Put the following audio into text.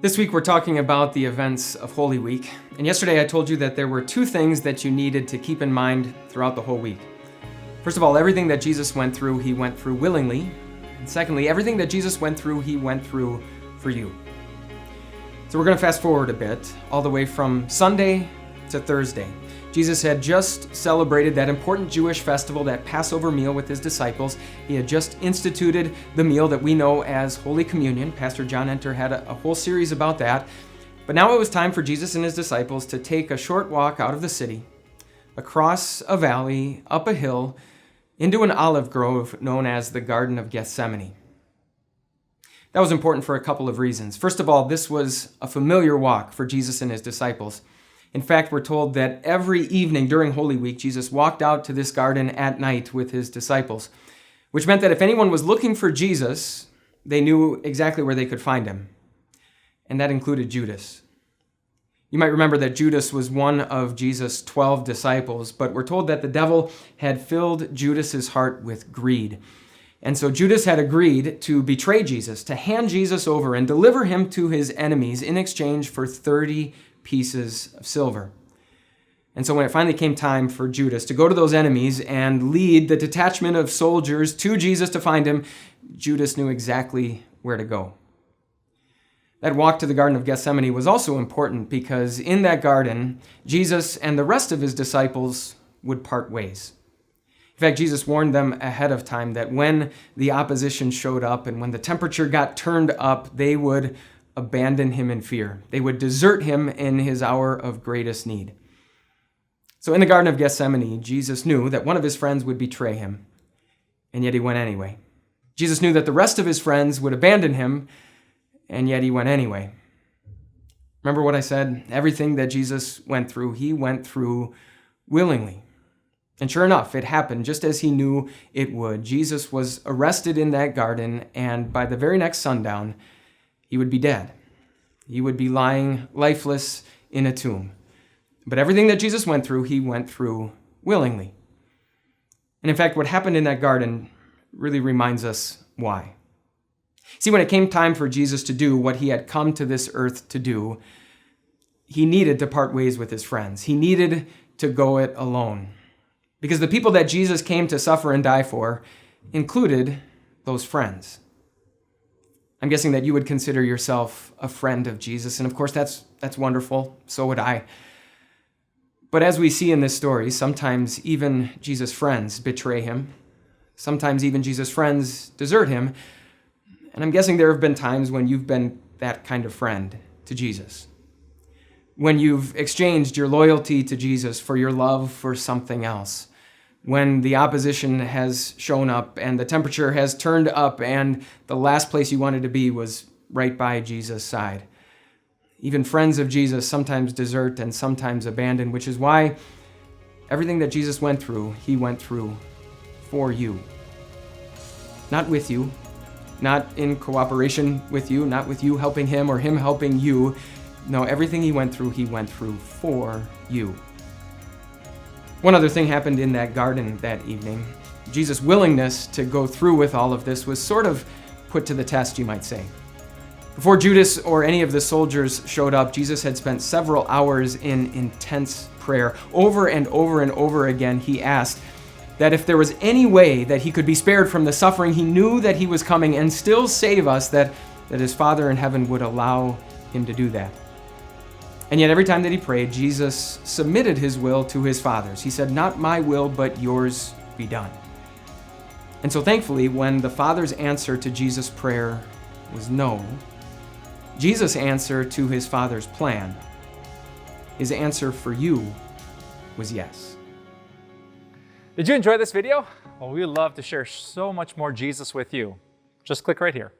This week we're talking about the events of Holy Week, and yesterday I told you that there were two things that you needed to keep in mind throughout the whole week. First of all, everything that Jesus went through, he went through willingly, and secondly, everything that Jesus went through, he went through for you. So we're going to fast forward a bit, all the way from Sunday to Thursday. Jesus had just celebrated that important Jewish festival, that Passover meal with his disciples. He had just instituted the meal that we know as Holy Communion. Pastor John Enter had a whole series about that. But now it was time for Jesus and his disciples to take a short walk out of the city, across a valley, up a hill, into an olive grove known as the Garden of Gethsemane. That was important for a couple of reasons. First of all, this was a familiar walk for Jesus and his disciples. In fact, we're told that every evening during Holy Week, Jesus walked out to this garden at night with his disciples, which meant that if anyone was looking for Jesus, they knew exactly where they could find him. And that included Judas. You might remember that Judas was one of Jesus' 12 disciples, but we're told that the devil had filled Judas's heart with greed. And so Judas had agreed to betray Jesus, to hand Jesus over and deliver him to his enemies in exchange for 30 pieces of silver. And so when it finally came time for Judas to go to those enemies and lead the detachment of soldiers to Jesus to find him, Judas knew exactly where to go. That walk to the Garden of Gethsemane was also important because in that garden, Jesus and the rest of his disciples would part ways. In fact, Jesus warned them ahead of time that when the opposition showed up and when the temperature got turned up, they would abandon him in fear. They would desert him in his hour of greatest need. So in the Garden of Gethsemane, Jesus knew that one of his friends would betray him, and yet he went anyway. Jesus knew that the rest of his friends would abandon him, and yet he went anyway. Remember what I said? Everything that Jesus went through, he went through willingly. And sure enough, it happened just as he knew it would. Jesus was arrested in that garden, and by the very next sundown, he would be dead. He would be lying lifeless in a tomb. But everything that Jesus went through, he went through willingly. And in fact, what happened in that garden really reminds us why. See, when it came time for Jesus to do what he had come to this earth to do, he needed to part ways with his friends. He needed to go it alone. Because the people that Jesus came to suffer and die for included those friends. I'm guessing that you would consider yourself a friend of Jesus, and of course that's wonderful, so would I. But as we see in this story, sometimes even Jesus' friends betray him. Sometimes even Jesus' friends desert him. And I'm guessing there have been times when you've been that kind of friend to Jesus. When you've exchanged your loyalty to Jesus for your love for something else. When the opposition has shown up and the temperature has turned up and the last place you wanted to be was right by Jesus' side. Even friends of Jesus sometimes desert and sometimes abandon, which is why everything that Jesus went through, he went through for you. Not with you, not in cooperation with you, not with you helping him or him helping you. No, everything he went through for you. One other thing happened in that garden that evening. Jesus' willingness to go through with all of this was sort of put to the test, you might say. Before Judas or any of the soldiers showed up, Jesus had spent several hours in intense prayer. Over and over and over again, he asked that if there was any way that he could be spared from the suffering he knew that he was coming and still save us, that his Father in heaven would allow him to do that. And yet every time that he prayed, Jesus submitted his will to his Father's. He said, "Not my will, but yours be done." And so thankfully, when the Father's answer to Jesus' prayer was no, Jesus' answer to his Father's plan, his answer for you, was yes. Did you enjoy this video? Well, we would love to share so much more Jesus with you. Just click right here.